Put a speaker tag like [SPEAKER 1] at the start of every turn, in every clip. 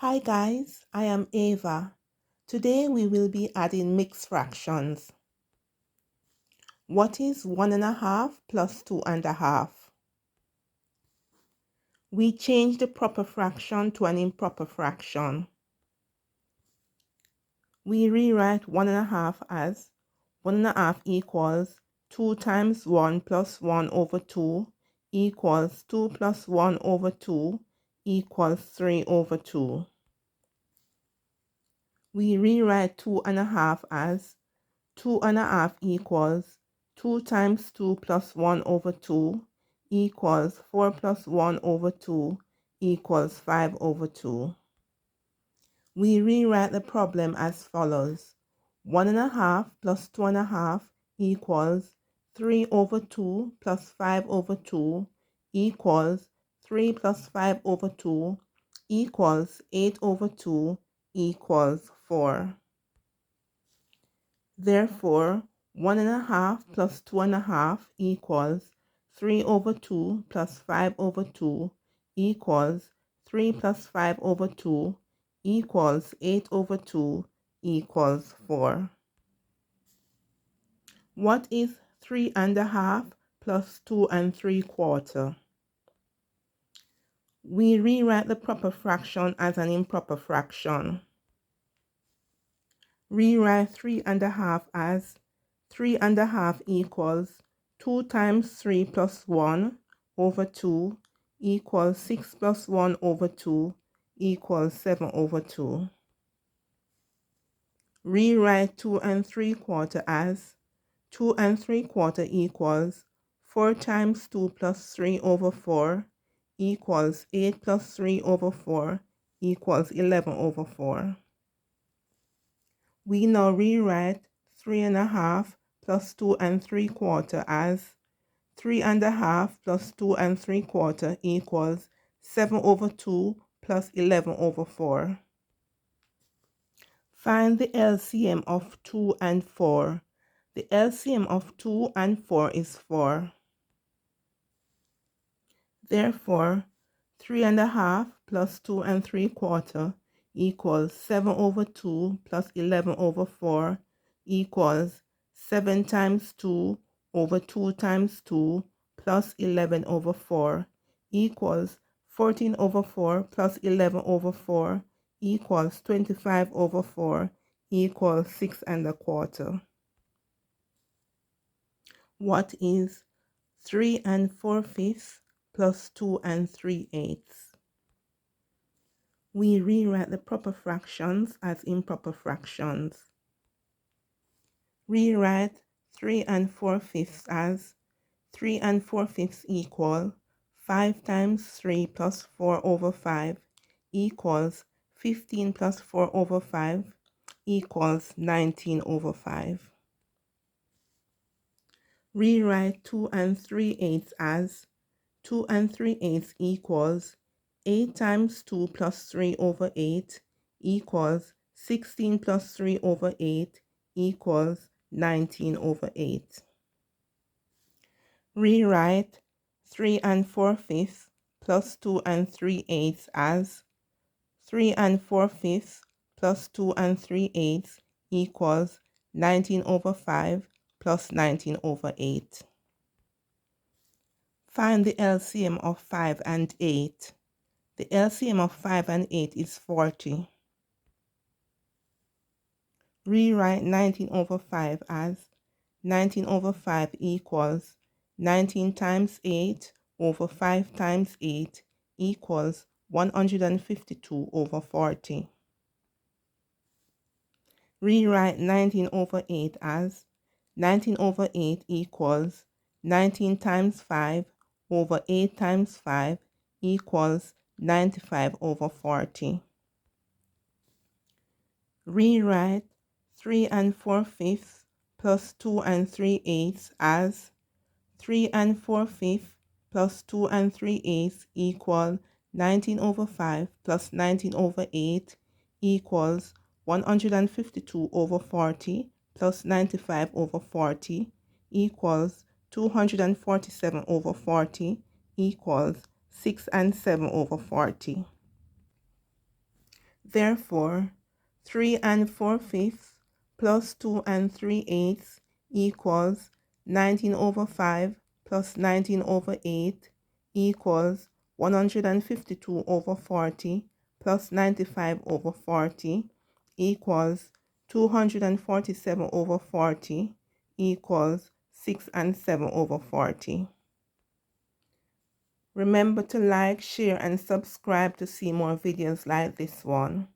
[SPEAKER 1] Hi guys, I am Ava. Today we will be adding mixed fractions. What is 1.5 plus 2.5? We change the proper fraction to an improper fraction. We rewrite 1.5 as 1.5 equals 2 times 1 plus 1 over 2 equals 2 plus 1 over 2 equals 3 over 2. We rewrite 2.5 as 2.5 equals 2 times 2 plus 1 over 2 equals 4 plus 1 over 2 equals 5 over 2. We rewrite the problem as follows. 1.5 plus 2.5 equals 3 over 2 plus 5 over 2 equals 3 plus 5 over 2 equals 8 over 2 equals 4. Therefore, 1.5 plus 2.5 equals 3 over 2 plus 5 over 2 equals 3 plus 5 over 2 equals 8 over 2 equals 4. What is 3.5 plus 2 3/4? We rewrite the proper fraction as an improper fraction. Rewrite 3.5 as 3.5 equals 2 times 3 plus 1 over 2 equals 6 plus 1 over 2 equals 7 over 2. Rewrite 2 3/4 as 2 3/4 equals 4 times 2 plus 3 over 4 equals 8 plus 3 over 4 equals 11 over 4. We now rewrite 3.5 plus 2 3/4 as 3.5 plus 2 3/4 equals 7 over 2 plus 11 over 4. Find the LCM of 2 and 4. The LCM of 2 and 4 is 4. Therefore, 3.5 plus 2 3/4 equals 7 over 2 plus 11 over 4 equals 7 times 2 over 2 times 2 plus 11 over 4 equals 14 over 4 plus 11 over 4 equals 25 over 4 equals 6.25. What is 3 4/5 plus 2 3/8? We rewrite the proper fractions as improper fractions. Rewrite 3 4/5 as 3 4/5 equal 5 times 3 plus 4 over 5 equals 15 plus 4 over 5 equals 19 over 5. Rewrite 2 3/8 as 2 3/8 equals 8 times 2 plus 3 over 8 equals 16 plus 3 over 8 equals 19 over 8. Rewrite 3 4/5 plus 2 3/8 as 3 4/5 plus 2 3/8 equals 19 over 5 plus 19 over 8. Find the LCM of 5 and 8. The LCM of 5 and 8 is 40. Rewrite 19 over 5 as 19 over 5 equals 19 times 8 over 5 times 8 equals 152 over 40. Rewrite 19 over 8 as 19 over 8 equals 19 times 5 over 8 times 5 equals 95 over 40. Rewrite 3 4/5 plus 2 3/8 as 3 4/5 plus 2 3/8 equal 19 over 5 plus 19 over 8 equals 152 over 40 plus 95 over 40 equals 247 over 40 equals 6 and 7 over 40. Therefore, 3 and 4/5 plus 2 and 3/8 equals 19 over 5 plus 19 over 8 equals 152 over 40 plus 95 over 40 equals 247 over 40 equals 6 and 7 over 40. Remember to like, share, and subscribe to see more videos like this one.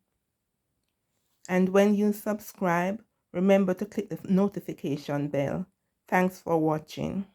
[SPEAKER 1] And when you subscribe, remember to click the notification bell. Thanks for watching.